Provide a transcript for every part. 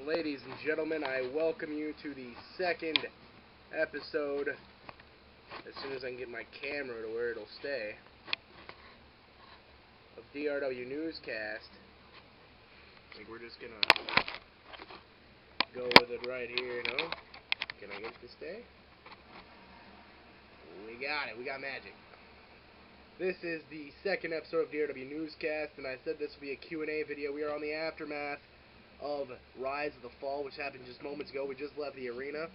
Ladies and gentlemen, I welcome you to the second episode, as soon as I can get my camera to where it'll stay, of DRW Newscast. I think we're just gonna go with it right here, no? Can I get it to stay? We got it, we got magic. This is the second episode of DRW Newscast, and I said this would be a Q&A video. We are on the aftermath of Rise of the Fall, which happened just moments ago. We just left the arena.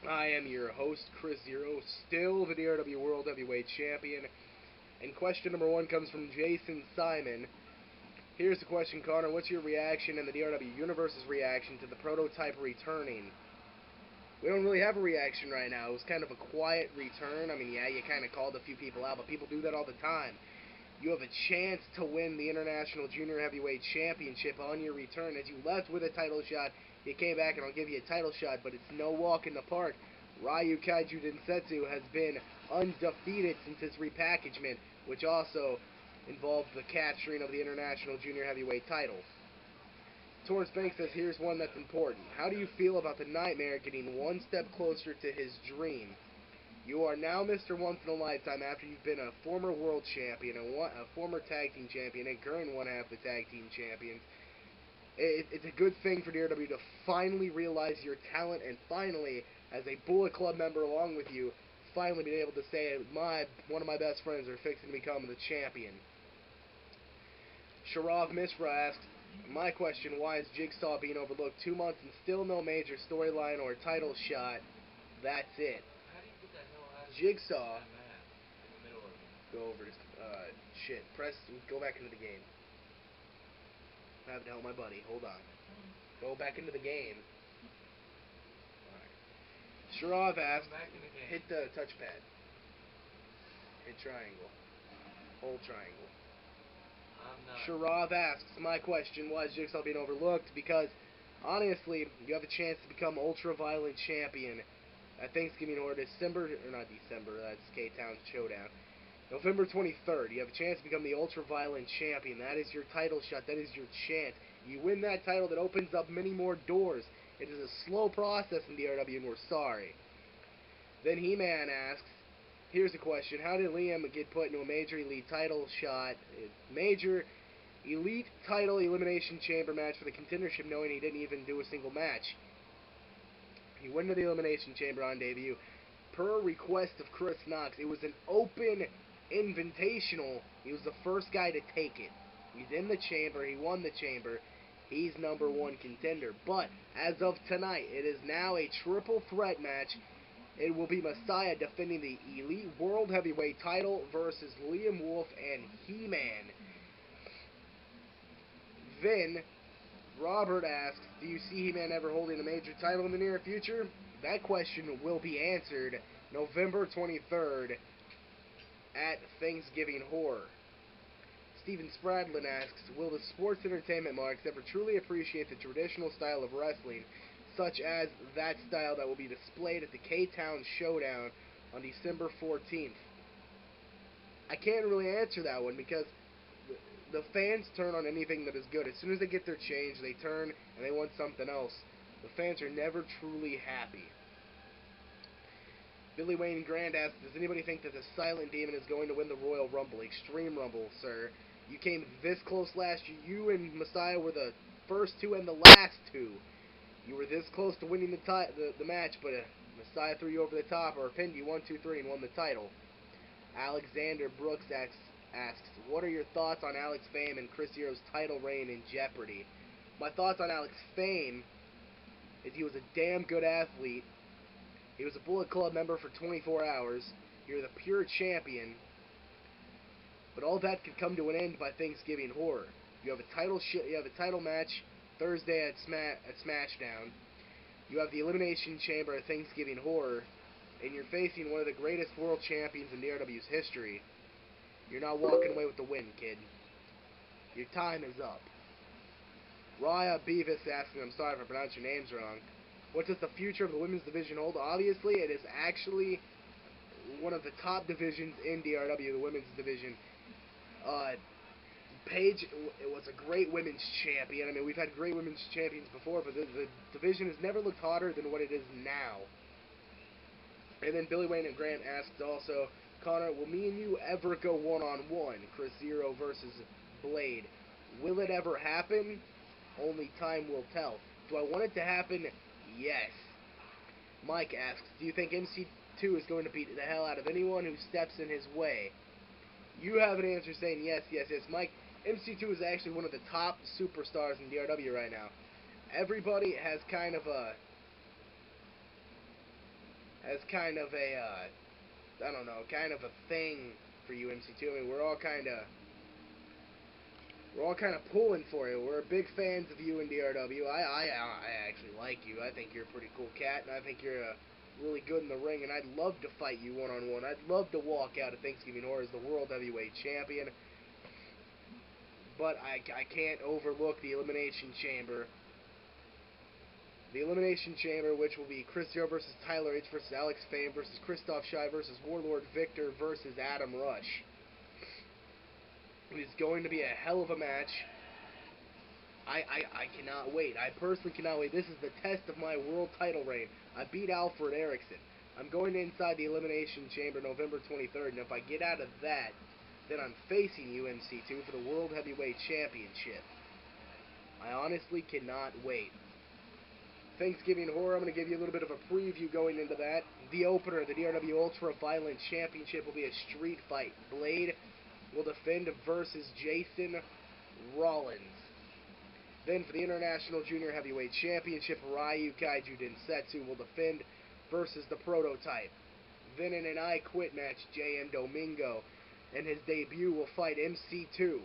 I am your host, Chris Zero, still the DRW World Heavyweight Champion. And question number one comes from Jason Simon. Here's the question, Connor. What's your reaction and the DRW Universe's reaction to the prototype returning? We don't really have a reaction right now. It was kind of a quiet return. I mean, yeah, you kind of called a few people out, but people do that all the time. You have a chance to win the International Junior Heavyweight Championship on your return. As you left with a title shot, you came back and I'll give you a title shot, but it's no walk in the park. Ryu Kaiju Densetsu has been undefeated since his repackagement, which also involved the capturing of the International Junior Heavyweight title. Torrance Banks says, here's one that's important. How do you feel about the Nightmare getting one step closer to his dream? You are now Mr. Once in a Lifetime after you've been a former world champion, a former tag team champion, and current one-half the tag team champions. It's a good thing for DRW to finally realize your talent and finally, as a Bullet Club member along with you, finally being able to say, one of my best friends are fixing to become the champion. Sharav Mishra asks, my question, why is Jigsaw being overlooked 2 months and still no major storyline or title shot? That's it. How do you get that hell out of Jigsaw. that map in the middle of it? Go over to, go back into the game. I have to help my buddy, hold on. Go back into the game. Alright. Sharav asks, hit the touchpad. Hit triangle. Hold triangle. Sharav asks, my question, why is Jigsaw being overlooked? Because, honestly, you have a chance to become Ultra-Violent Champion at Thanksgiving or December, or not December, that's K-Town Showdown. November 23rd, you have a chance to become the Ultra-Violent Champion. That is your title shot, that is your chance. You win that title, that opens up many more doors. It is a slow process in DRW, and we're sorry. Then He-Man asks, here's a question, how did Liam get put into a Major Elite title shot, Major Elite title elimination chamber match for the contendership, knowing he didn't even do a single match? He went into the elimination chamber on debut. Per request of Chris Knox, it was an open invitational. He was the first guy to take it. He's in the chamber. He won the chamber. He's #1 contender. But as of tonight, it is now a triple threat match. It will be Messiah defending the Elite World Heavyweight title versus Liam Wolf and He-Man. Then, Robert asks, do you see He-Man ever holding a major title in the near future? That question will be answered November 23rd at Thanksgiving Horror. Stephen Spradlin asks, will the sports entertainment marks ever truly appreciate the traditional style of wrestling, such as that style that will be displayed at the K-Town Showdown on December 14th? I can't really answer that one because the fans turn on anything that is good. As soon as they get their change, they turn and they want something else. The fans are never truly happy. Billy Wayne Grand asks, does anybody think that the Silent Demon is going to win the Royal Rumble? Extreme Rumble, sir. You came this close last year. You and Messiah were the first two and the last two. You were this close to winning the match, but Messiah threw you over the top, or pinned you 1, 2, 3 and won the title. Alexander Brooks asks, what are your thoughts on Alex Fame and Chris Hero's title reign in jeopardy? My thoughts on Alex Fame is he was a damn good athlete. He was a Bullet Club member for 24 hours. You're the pure champion. But all that could come to an end by Thanksgiving Horror. You have a title match Thursday at SmackDown. You have the Elimination Chamber at Thanksgiving Horror, and you're facing one of the greatest world champions in DRW's history. You're not walking away with the win, kid. Your time is up. Raya Beavis asking, I'm sorry if I pronounced your names wrong, what does the future of the women's division hold? Obviously, it is actually one of the top divisions in DRW, the women's division. Paige was a great women's champion. I mean, we've had great women's champions before, but the division has never looked hotter than what it is now. And then Billy Wayne and Grant asked also, Connor, will me and you ever go one-on-one? Chris Zero versus Blade. Will it ever happen? Only time will tell. Do I want it to happen? Yes. Mike asks, do you think MC2 is going to beat the hell out of anyone who steps in his way? You have an answer saying yes, yes, yes. Mike, MC2 is actually one of the top superstars in DRW right now. Everybody has kind of a I don't know, kind of a thing for you, MC2. I mean, we're all kind of pulling for you. We're big fans of you in DRW. I actually like you. I think you're a pretty cool cat, and I think you're really good in the ring, and I'd love to fight you one-on-one. I'd love to walk out of Thanksgiving Horror as the World Heavyweight Champion, but I can't overlook the Elimination Chamber. The Elimination Chamber, which will be Chris Zero versus Tyler H versus Alex Fame versus Christoph Shy versus Warlord Victor versus Adam Rush. It is going to be a hell of a match. I cannot wait. I personally cannot wait. This is the test of my world title reign. I beat Alfred Erickson. I'm going inside the Elimination Chamber November 23rd, and if I get out of that, then I'm facing UMC2 for the World Heavyweight Championship. I honestly cannot wait. Thanksgiving Horror, I'm going to give you a little bit of a preview going into that. The opener, the DRW Ultra Violent Championship, will be a street fight. Blade will defend versus Jason Rollins. Then for the International Junior Heavyweight Championship, Ryu Kaiju Densetsu will defend versus the Prototype. Then in an I Quit match, JM Domingo and his debut will fight MC2.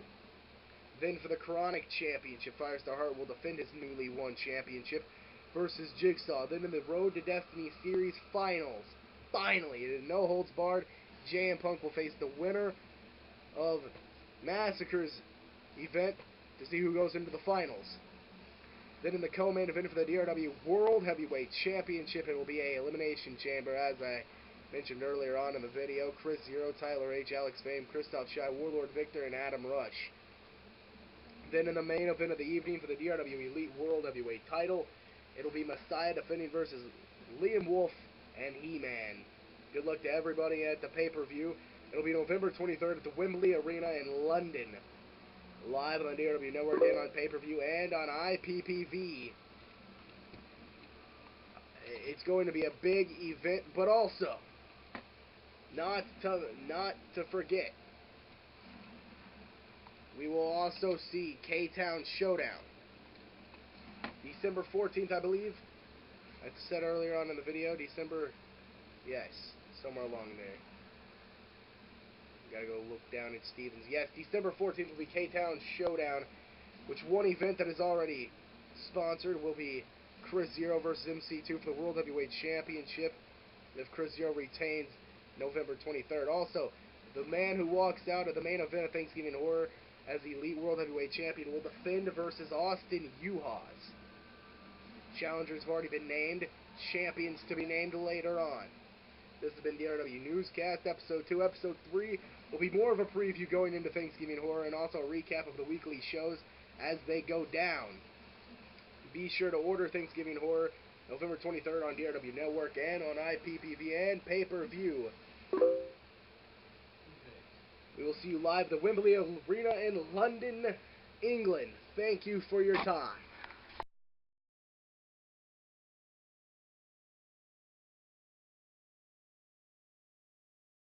Then for the Chronic Championship, Firestar Hart will defend his newly won championship versus Jigsaw. Then in the Road to Destiny Series Finals, finally, it is no holds barred, JM Punk will face the winner of Massacre's event to see who goes into the finals. Then in the co-main event for the DRW World Heavyweight Championship, it will be a Elimination Chamber, as I mentioned earlier on in the video. Chris Zero, Tyler H, Alex Fame, Christoph Shy, Warlord Victor, and Adam Rush. Then in the main event of the evening for the DRW Elite World Heavyweight title, it'll be Messiah defending versus Liam Wolf and He-Man. Good luck to everybody at the pay-per-view. It'll be November 23rd at the Wembley Arena in London. Live on the DRW Network and on pay-per-view and on IPPV. It's going to be a big event, but also, not to forget, we will also see K-Town Showdown. December 14th, I believe. I said earlier on in the video, yes, somewhere along there. Gotta go look down at Stevens. Yes, December 14th will be K-Town Showdown, which one event that is already sponsored will be Chris Zero versus MC2 for the World Heavyweight Championship, if Chris Zero retains November 23rd. Also, the man who walks out of the main event of Thanksgiving Horror as the Elite World Heavyweight Champion will defend versus Austin Uhas. Challengers have already been named, champions to be named later on. This has been DRW Newscast, Episode 2. Episode 3 will be more of a preview going into Thanksgiving Horror and also a recap of the weekly shows as they go down. Be sure to order Thanksgiving Horror November 23rd on DRW Network and on IPPV and pay-per-view. We will see you live at the Wembley Arena in London, England. Thank you for your time.